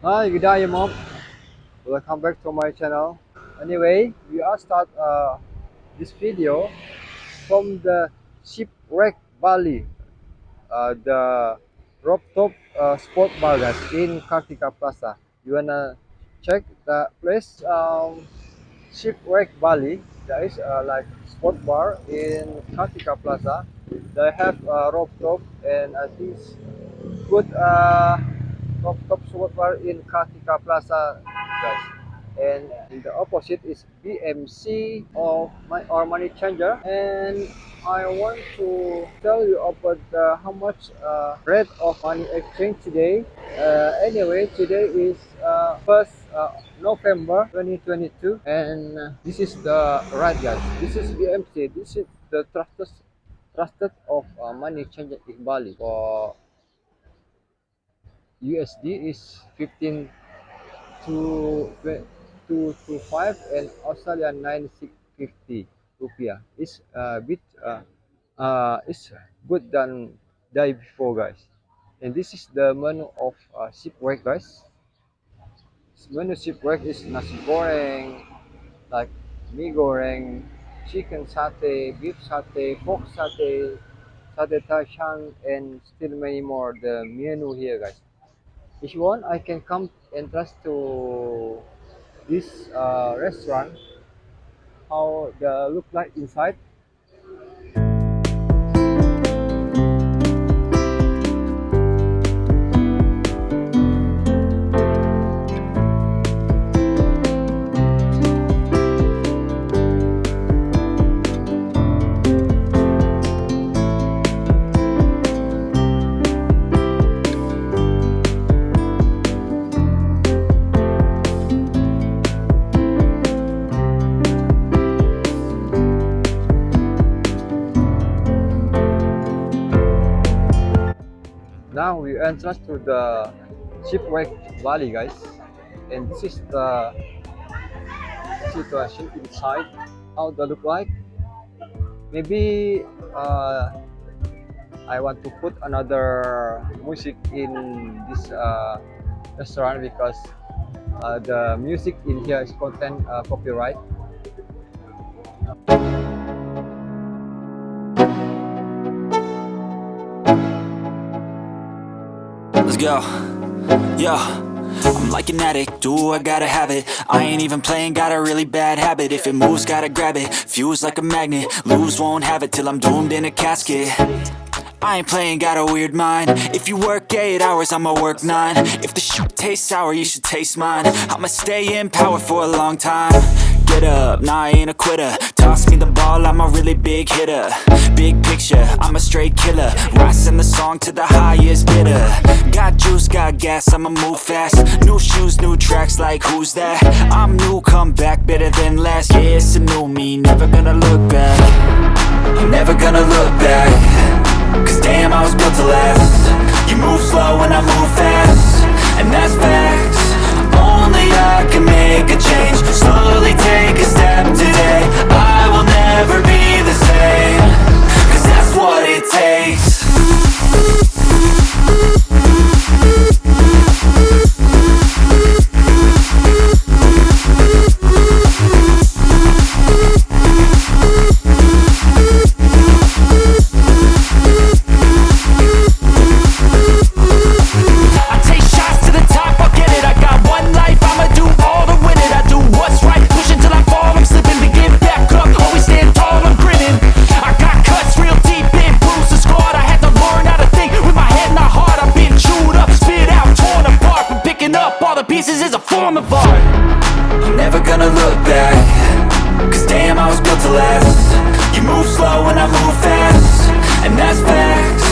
Hi, good day, mom. Welcome back to my channel. Anyway, we are start this video from the Shipwreck Bali, the rooftop sport bar guys in Kartika Plaza. You wanna check the place? Shipwreck Bali. There is like sport bar in Kartika Plaza. They have rooftop and I think it's good top sport bar in Kartika Plaza, guys. And in the opposite is BMC or money changer. And I want to tell you about how much rate of money exchange today. Anyway, today is 1st November 2022, and this is the right, guys. This is BMC. This is the trusted of money changer in Bali. For USD is 15 to 5, and Australian 9650 rupiah. It's a bit it's good than day before, guys. And this is the menu of shipwreck, guys. Menu shipwreck is nasi goreng, like mie goreng, chicken satay, beef satay, pork satay, satay taichan, and still many more. The menu here, guys. If you want, I can come and trust to this restaurant, how the look like inside. Now we enter to the Shipwreck Bali, guys, and this is the situation inside, how they look like. Maybe I want to put another music in this restaurant because the music in here is content copyright. Let's go. Yo, I'm like an addict, do I gotta have it. I ain't even playing, got a really bad habit. If it moves, gotta grab it, fuse like a magnet. Lose, won't have it till I'm doomed in a casket. I ain't playing, got a weird mind. If you work 8 hours, I'ma work 9. If the shoot tastes sour, you should taste mine. I'ma stay in power for a long time. Get up, nah, I ain't a quitter. Toss me the ball, I'm a really big hitter. Big picture, I'm a straight killer. Rising the song to the highest bidder. Got juice, got gas, I'ma move fast. New shoes, new tracks, like who's that? I'm new, come back, better than last. Yeah, it's a new me, never gonna look back. I'm never gonna look back. Cause damn, I was built to last. You move slow and I move fast, and that's facts. Only I can make a change. Slowly take a step today. I will never be the same. Cause that's what it takes. Pieces is a form of art. I'm never gonna look back. Cause damn, I was built to last. You move slow and I move fast, and that's facts.